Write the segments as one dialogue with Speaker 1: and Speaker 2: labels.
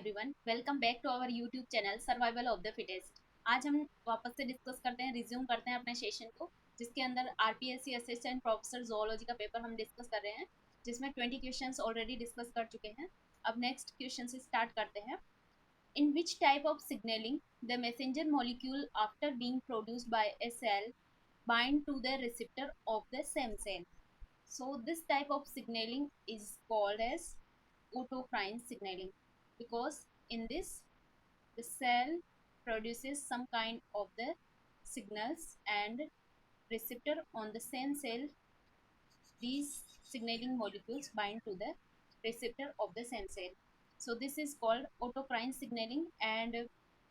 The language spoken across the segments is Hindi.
Speaker 1: Everyone, welcome back to our YouTube channel survival of the fittest. आज हम वापस से डिस्कस करते हैं, रिज्यूम करते हैं अपने सेशन को, जिसके अंदर आरपीएससी असिस्टेंट प्रोफेसर जोलॉजी का पेपर हम डिस्कस कर रहे हैं, जिसमें 20 क्वेश्चंस ऑलरेडी डिस्कस कर चुके हैं। अब नेक्स्ट क्वेश्चन से स्टार्ट करते हैं। In which type of signalling the messenger molecule after being produced by a cell bind to the receptor of the same cell? So this type of signaling is called as autocrine signaling, because in this the cell produces some kind of the signals and receptor on the same cell, these signaling molecules bind to the receptor of the same cell. So this is called autocrine signaling, and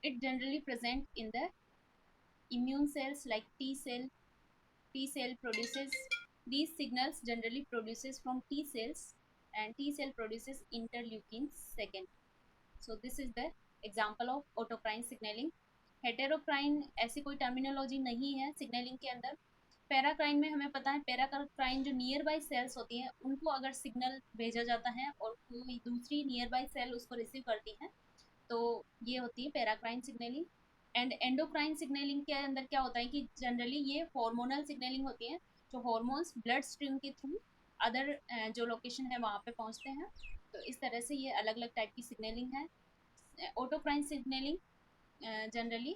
Speaker 1: it generally present in the immune cells like T cell. T cell produces these signals, generally produces from T cells, and T cell produces interleukin second. So this is the example of autocrine signaling. हेटेरोक्राइन ऐसी कोई टर्मिनोलॉजी नहीं है सिग्नलिंग के अंदर। पैराक्राइन में हमें पता है, पैराक्राइन जो नियर बाई सेल्स होती हैं उनको अगर सिग्नल भेजा जाता है और कोई दूसरी नियर बाई सेल उसको रिसीव करती है, तो ये होती है paracrine signalling. And endocrine signalling के अंदर क्या होता है कि जनरली ये हार्मोनल सिग्नलिंग होती है, जो हार्मोन्स ब्लड स्ट्रीम के थ्रू अदर जो लोकेशन है वहाँ पे पहुँचते हैं। तो इस तरह से ये अलग अलग टाइप की सिग्नलिंग है। Autocrine signaling generally,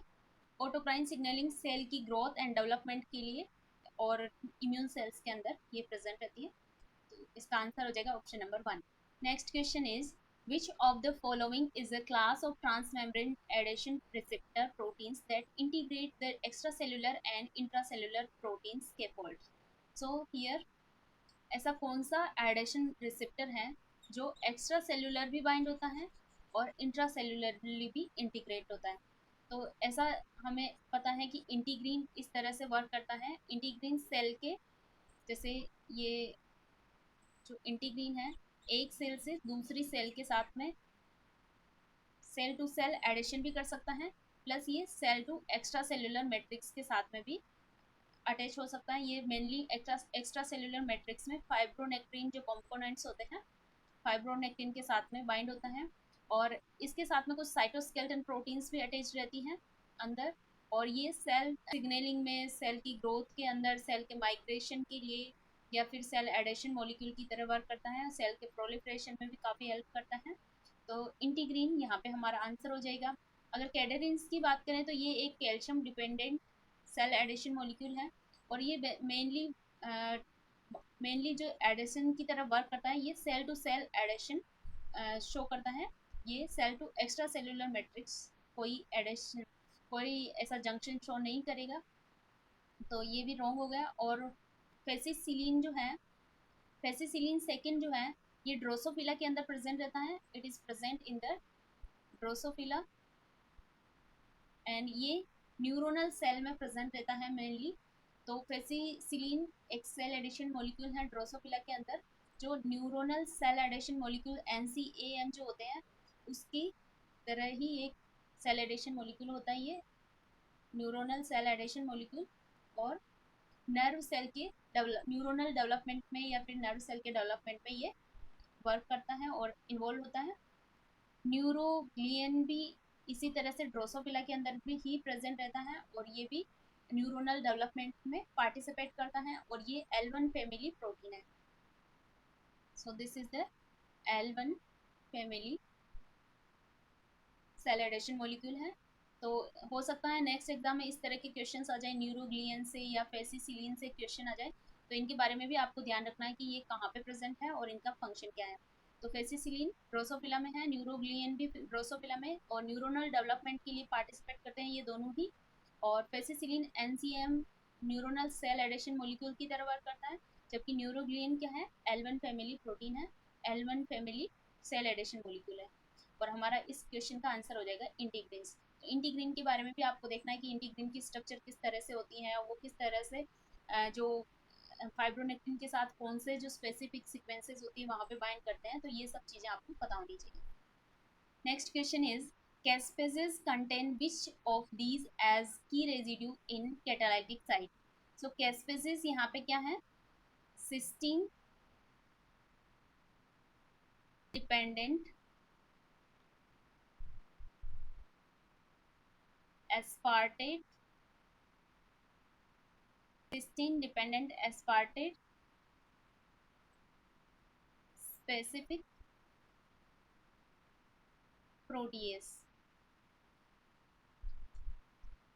Speaker 1: autocrine signaling cell की ग्रोथ एंड डेवलपमेंट के लिए और इम्यून सेल्स के अंदर ये प्रेजेंट रहती है। तो इसका आंसर हो जाएगा option number 1। Next question is which of the following is a class of transmembrane adhesion receptor proteins that integrate the extracellular and intracellular protein scaffolds? So here, ऐसा कौन सा एडेशन रिसेप्टर है जो एक्स्ट्रा सेल्यूलर भी बाइंड होता है और इंट्रा सेल्यूलरली भी इंटीग्रेट होता है? तो ऐसा हमें पता है कि इंटीग्रीन इस तरह से वर्क करता है। इंटीग्रीन सेल के जैसे, ये जो इंटीग्रीन है एक सेल से दूसरी सेल के साथ में सेल टू सेल एडिशन भी कर सकता है, प्लस ये cell to extracellular matrix के साथ में भी अटैच हो सकता है। ये मेनली एक्स्ट्रा सेल्यूलर मैट्रिक्स में फाइब्रोनेक्टिन जो कंपोनेंट्स होते हैं, फाइब्रोनेक्टिन के साथ में बाइंड होता है, और इसके साथ में कुछ साइटोस्केलेटन प्रोटीन्स भी अटैच रहती हैं अंदर। और ये सेल सिग्नलिंग में, सेल की ग्रोथ के अंदर, सेल के माइग्रेशन के लिए या फिर सेल एडेशन मॉलिक्यूल की तरह वर्क करता है, सेल के प्रोलिफरेशन में भी काफ़ी हेल्प करता है। तो इंटीग्रीन यहाँ पे हमारा आंसर हो जाएगा। अगर कैडेरिन्स की बात करें तो ये एक calcium dependent cell adhesion molecule है, और ये मेनली जो एडिशन की तरह वर्क करता है, ये cell to cell adhesion show करता है। ये cell to extracellular matrix कोई एडिशन, कोई ऐसा जंक्शन शो नहीं करेगा, तो ये भी रॉन्ग हो गया। और फेसिसिलीन जो है, फेसिसिलीन सेकेंड जो है, ये ड्रोसोफिला के अंदर प्रेजेंट रहता है। It is present in the Drosophila, and ये न्यूरोनल सेल में प्रेजेंट रहता है मेनली। तो फेसिसिलीन एक सेल एडिशन मॉलिक्यूल है ड्रोसोफिला के अंदर, जो neuronal cell adhesion molecule NCAM जो होते हैं उसकी तरह ही एक सेल एडिशन मॉलिक्यूल होता है ये न्यूरोनल सेल एडिशन मॉलिक्यूल। और नर्व सेल के न्यूरोनल डेवलपमेंट में या फिर नर्व सेल के डेवलपमेंट में ये वर्क करता है और इन्वॉल्व होता है। न्यूरोग्लियन भी इसी तरह से ड्रोसोफिला के अंदर भी ही प्रेजेंट रहता है, और ये भी न्यूरोनल डेवलपमेंट में पार्टिसिपेट करता है, और ये L1 फैमिली प्रोटीन है। So this is the L1 family cell adhesion molecule है। तो हो सकता है नेक्स्ट एग्जाम में इस तरह के क्वेश्चन आ जाए, न्यूरोग्लियन से या फेसिसिलीन से क्वेश्चन आ जाए, तो इनके बारे में भी आपको ध्यान रखना है कि ये कहाँ पे प्रेजेंट है और इनका फंक्शन क्या है। तो फेसिसिलीन ड्रोसोफिला में है, न्यूरोग्लियन भी ड्रोसोफिला में, और न्यूरोनल डेवलपमेंट के लिए पार्टिसिपेट करते हैं ये दोनों ही। और फेसिसिलीन NCM neuronal cell adhesion molecule की तरह वर्क करता है, जबकि न्यूरोग्लियन क्या है, L1 फैमिली प्रोटीन है, L1 family cell adhesion molecule है। और हमारा इस क्वेश्चन का आंसर हो जाएगा इंटीग्रीन्स। तो इंटीग्रीन के बारे में भी आपको देखना है कि इंटीग्रीन की स्ट्रक्चर किस तरह से होती है, वो किस तरह से जो फाइब्रोनेक्टिन के साथ कौन से जो स्पेसिफिक सीक्वेंसेस होती है वहाँ पे बाइंड करते हैं, तो ये सब चीज़ें आपको पता होनी चाहिए। Next question is caspases contain which of these as key residue in catalytic site? So caspases यहाँ पे क्या है, cysteine dependent aspartate, cysteine dependent aspartate specific protease।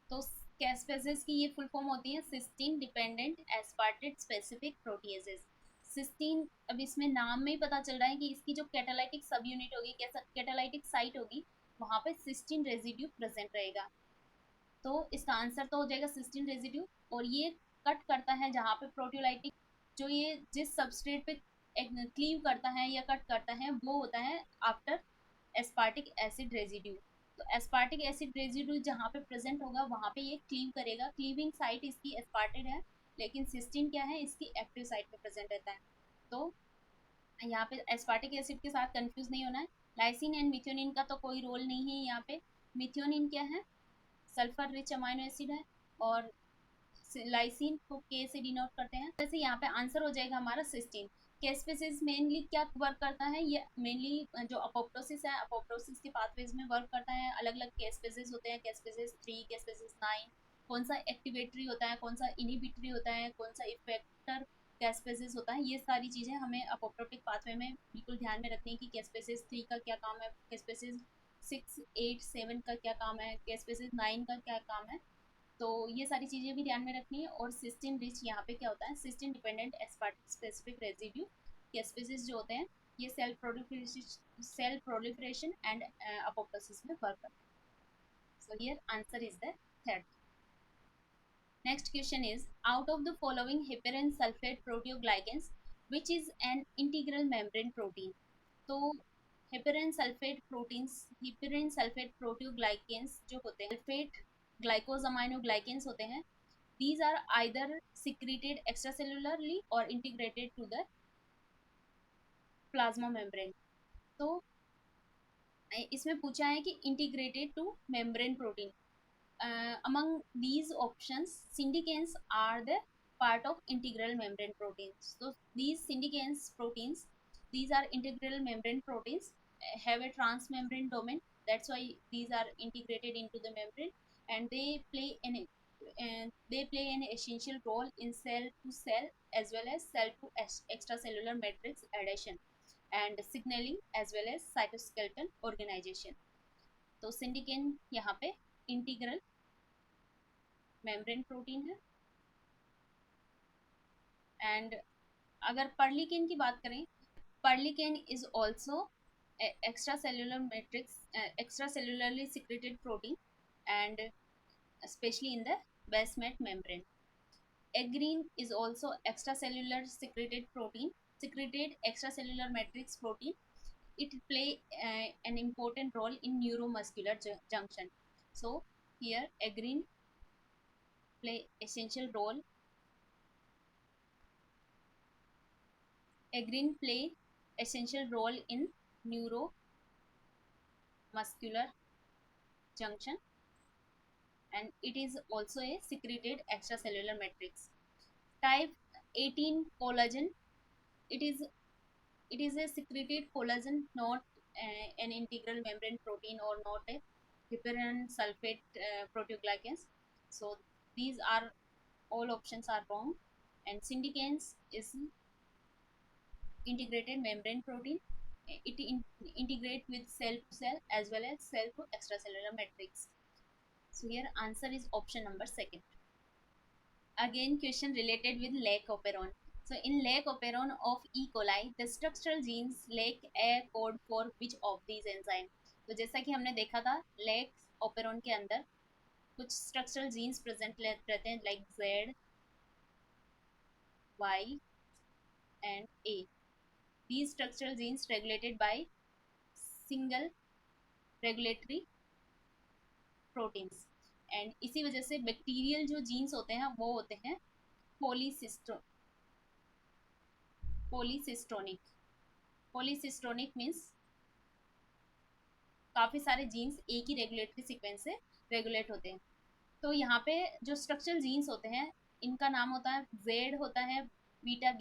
Speaker 1: तो कैस्पेजेस की ये फुल फॉर्म होती है cysteine dependent aspartate specific proteases. Cysteine, अब इसमें नाम में ही पता चल रहा है कि इसकी जो कैटालाइटिक सब यूनिट होगी, कैटालाइटिक साइट होगी, वहाँ पे सिस्टीन रेजिड्यू प्रेजेंट रहेगा। तो इसका आंसर तो हो जाएगा सिस्टीन रेजिड्यू। और ये कट करता है जहाँ पे प्रोटियोलाइटिक, जो ये जिस सबस्ट्रेट पे क्लीव करता है या कट करता है वो होता है आफ्टर एस्पार्टिक एसिड रेजिड्यू। तो एस्पार्टिक एसिड रेजिड्यू जहाँ पे प्रेजेंट होगा वहाँ पे ये क्लीव करेगा। क्लीविंग साइट इसकी एस्पार्टेड है, लेकिन सिस्टीन क्या है, इसकी एक्टिव साइट पे प्रेजेंट रहता है। तो यहाँ पे एस्पार्टिक एसिड के साथ कंफ्यूज नहीं होना है। लाइसिन एंड मिथ्योनिन का तो कोई रोल नहीं है यहाँ पे। मिथ्योनिन क्या है, सल्फर रिच अमाइनो एसिड है, और लाइसिन को के से डिनोट करते हैं। जैसे यहाँ पे आंसर हो जाएगा हमारा सिस्टीन। कैस्पेसिस मेनली क्या वर्क करता है, ये मेनली जो अपोप्टोसिस है, अपोप्टोसिस के पाथवेज में वर्क करता है। अलग अलग कैस्पेसिस होते हैं, कैस्पेसिस 3, कैस्पेसिस 9, कौन सा एक्टिवेटरी होता है, कौन सा इनिबिटरी होता है, कौन सा इफेक्टर कैस्पेसिस होता है, ये सारी चीज़ें हमें अपोप्टोटिक पाथवे में बिल्कुल ध्यान में रखनी है कि कैस्पेसिस 3 का क्या काम है, कैस्पेसिस 6, 8, 7 का क्या काम है, कैस्पेसिस 9 का क्या काम है। तो ये सारी चीज़ें भी ध्यान में रखनी है। और सिस्टीन रिच यहाँ पे क्या होता है, cysteine dependent aspartic specific residue caspases जो होते हैं, ये सेल प्रोलिफरेशन एंड अपोप्टोसिस में वर्क करते हैं। So here answer is the third. Next question is, out of the following heparin sulfate proteoglycans, which is an integral membrane protein? तो heparin sulfate proteins, heparin sulfate proteoglycans जो होते हैं, sulfate glycosaminoglycans होते हैं, these are either secreted extracellularly or integrated to the plasma membrane। तो इसमें पूछा है कि integrated to membrane protein। Among these options, syndicanes are the part of integral membrane proteins. So these syndicanes proteins, these are integral membrane proteins, have a transmembrane domain. That's why these are integrated into the membrane, and they play an essential role in cell to cell as well as cell to extracellular matrix adhesion and signaling as well as cytoskeleton organization। तो syndicane यहाँ पे इंटीग्रल मेम्ब्रेन प्रोटीन है। एंड अगर पर्लिकेन की बात करें, perlecan is also extracellular matrix, extracellularly secreted protein and especially in the basement membrane। Agrine is also extracellular secreted protein, secreted extracellular matrix protein. It play an important role in neuromuscular junction। So here agrine play essential role, agrine play essential role in neuromuscular junction, and it is also a secreted extracellular matrix। Type 18 collagen, it is a secreted collagen, not an integral membrane protein or not a heparin sulfate proteoglycans। So these are all options are wrong, and syndicanes is integrated membrane protein. It integrate with cell to cell as well as cell to extracellular matrix। So here answer is option number second। Again question related with lac operon। So in lac operon of E. coli, the structural genes lack a code for which of these enzyme। तो जैसा कि हमने देखा था lac operon के अंदर कुछ structural genes present रहते हैं like Z, Y and A। These structural genes regulated by single regulatory proteins, and इसी वजह से बैक्टीरियल जो जीन्स होते हैं वो होते हैं पोलीसिस्टोनिक। पोलीसिस्टोनिक मीन्स काफ़ी सारे जीन्स एक ही रेगुलेटरी सीक्वेंस से रेगुलेट होते हैं। तो यहाँ पे जो स्ट्रक्चरल जीन्स होते हैं इनका नाम होता है, जेड होता है beta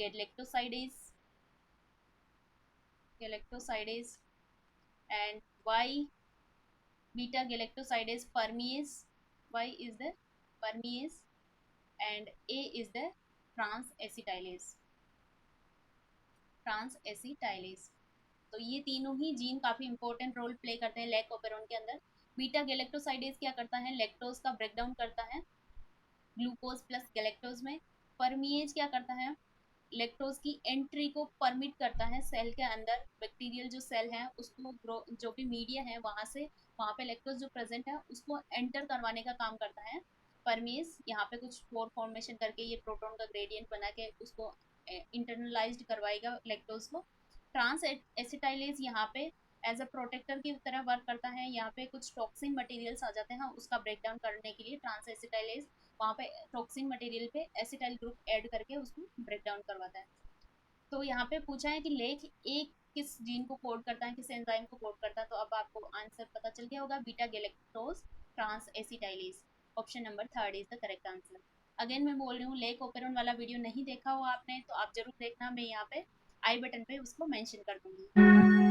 Speaker 1: galactosidase and Y beta galactosidase permease Y is the permease and A is the trans acetylase। तो ये तीनों ही जीन काफी इंपॉर्टेंट रोल प्ले करते हैं लैक ओपेरोन के अंदर। बीटा गैलेक्टोसाइडेज क्या करता है, लैक्टोज का ब्रेकडाउन करता है ग्लूकोज प्लस गैलेक्टोज में। परमीएज क्या करता है, लैक्टोज की एंट्री को परमिट करता है सेल के अंदर, बैक्टीरियल जो सेल है उसको ग्रो, जो भी मीडिया है वहां से, वहां पे लैक्टोज जो प्रेजेंट है उसको एंटर करवाने का काम करता है परमीज। यहाँ पे कुछ स्पोर फॉर्मेशन करके ये प्रोटॉन का ग्रेडियंट बना के उसको इंटरनलाइज्ड करवाएगा लैक्टोज को। ट्रांस एसिटाइलेज यहाँ पे एज अ प्रोटेक्टर की तरह वर्क करता है। यहाँ पे कुछ टॉक्सिन मटेरियल्स आ जाते हैं उसका ब्रेक डाउन करने के लिए, ट्रांस एसिटाइलेज वहाँ पे टॉक्सिन मटेरियल पे एसिटाइल ग्रुप ऐड करके उसको ब्रेक डाउन करवाता है। तो यहाँ पे पूछा है कि लेख एक किस जीन को कोड करता है, किस एंजाइम को कोड करता है, तो अब आपको आंसर पता चल गया होगा, beta galactose transacetylase. Option number 3 is the correct answer. Again मैं बोल रही हूँ, लेक ओपेरॉन वाला वीडियो नहीं देखा हो आपने तो आप जरूर देखना, मैं यहाँ पे आई बटन पे उसको मेंशन कर दूंगी।